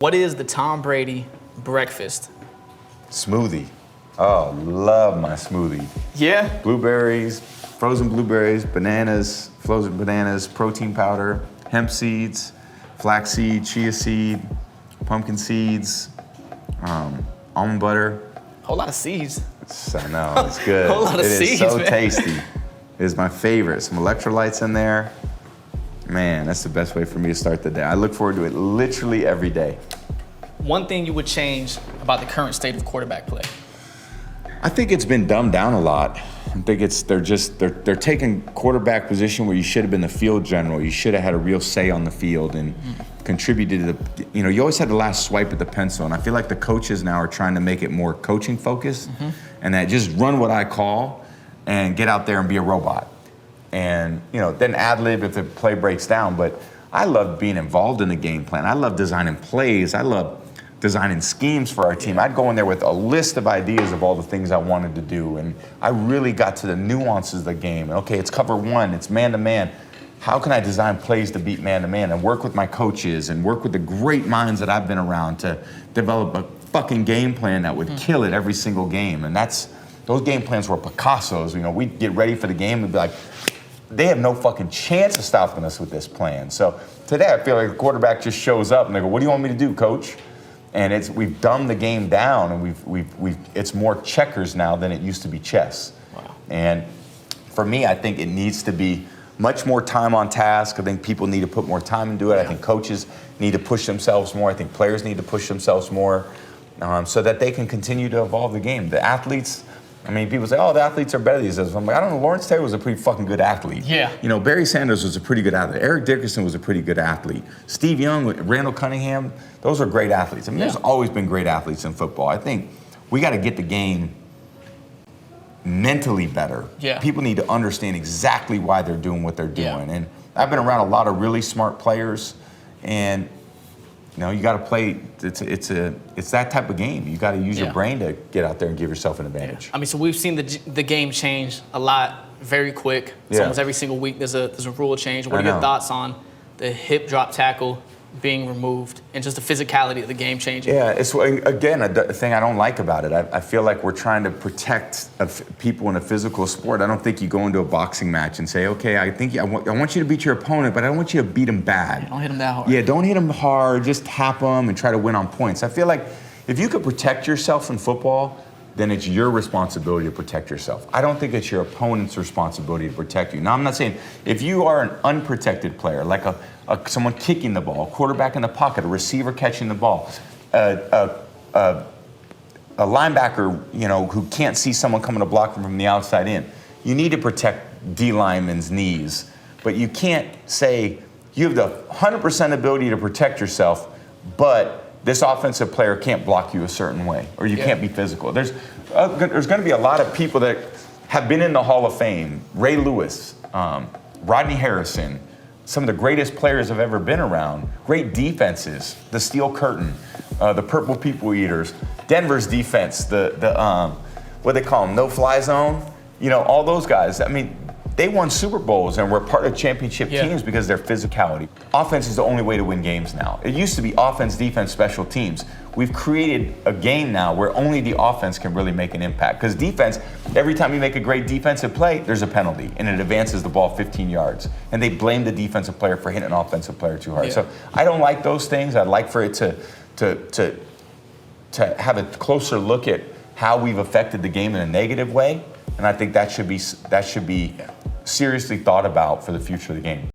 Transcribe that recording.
What is the Tom Brady breakfast? Smoothie. Oh, love my smoothie. Yeah? Blueberries, frozen blueberries, bananas, frozen bananas, protein powder, hemp seeds, flaxseed, chia seed, pumpkin seeds, almond butter. Whole lot of seeds. I know, it's good. Whole lot of It is seeds, so man. tasty. It is my favorite. Some electrolytes in there. Man, that's the best way for me to start the day. I look forward to it literally every day. One thing you would change about the current state of quarterback play? I think it's been dumbed down a lot. I think they're taking quarterback position where you should have been the field general. You should have had a real say on the field and contributed to the, you always had the last swipe at the pencil. And I feel like the coaches now are trying to make it more coaching focused and that just run what I call and get out there and be a robot. And, then ad-lib if the play breaks down. But I love being involved in the game plan. I love designing plays. I love designing schemes for our team. I'd go in there with a list of ideas of all the things I wanted to do. And I really got to the nuances of the game. Okay, it's cover one, it's man-to-man. How can I design plays to beat man-to-man and work with my coaches and work with the great minds that I've been around to develop a fucking game plan that would kill it every single game. And those game plans were Picasso's. We'd get ready for the game and be like, they have no fucking chance of stopping us with this plan. So today I feel like the quarterback just shows up and they go, what do you want me to do, coach? And we've dumbed the game down and it's more checkers now than it used to be chess. Wow. And for me, I think it needs to be much more time on task. I think people need to put more time into it. I think coaches need to push themselves more. I think players need to push themselves more so that they can continue to evolve the game. The athletes, people say, oh, the athletes are better these days. I'm like, I don't know, Lawrence Taylor was a pretty fucking good athlete. Yeah. Barry Sanders was a pretty good athlete. Eric Dickerson was a pretty good athlete. Steve Young, Randall Cunningham, those are great athletes. There's always been great athletes in football. I think we got to get the game mentally better. Yeah. People need to understand exactly why they're doing what they're doing. Yeah. And I've been around a lot of really smart players, and you got to play. It's that type of game. You got to use your brain to get out there and give yourself an advantage. So we've seen the game change a lot, very quick. It's almost every single week there's a rule change. What are your thoughts on the hip drop tackle being removed and just the physicality of the game changing? Yeah, it's again a thing I don't like about it. I feel like we're trying to protect people in a physical sport. I don't think you go into a boxing match and say, okay, I want you to beat your opponent, but I don't want you to beat him bad. Don't hit him that hard. Yeah, don't hit him hard. Just tap him and try to win on points. I feel like if you could protect yourself in football, then it's your responsibility to protect yourself. I don't think it's your opponent's responsibility to protect you. Now, I'm not saying if you are an unprotected player, like someone kicking the ball, a quarterback in the pocket, a receiver catching the ball, a linebacker, who can't see someone coming to block them from the outside in, you need to protect D linemen's knees. But you can't say you have the 100% ability to protect yourself, but this offensive player can't block you a certain way, or you can't be physical. There's going to be a lot of people that have been in the Hall of Fame. Ray Lewis, Rodney Harrison, some of the greatest players have ever been around. Great defenses, the Steel Curtain, the Purple People Eaters, Denver's defense, the what they call them, no-fly zone. All those guys. They won Super Bowls and were part of championship teams because of their physicality. Offense is the only way to win games now. It used to be offense, defense, special teams. We've created a game now where only the offense can really make an impact. Because defense, every time you make a great defensive play, there's a penalty, and it advances the ball 15 yards. And they blame the defensive player for hitting an offensive player too hard. So I don't like those things. I'd like for it to have a closer look at how we've affected the game in a negative way. And I think that should be seriously thought about for the future of the game.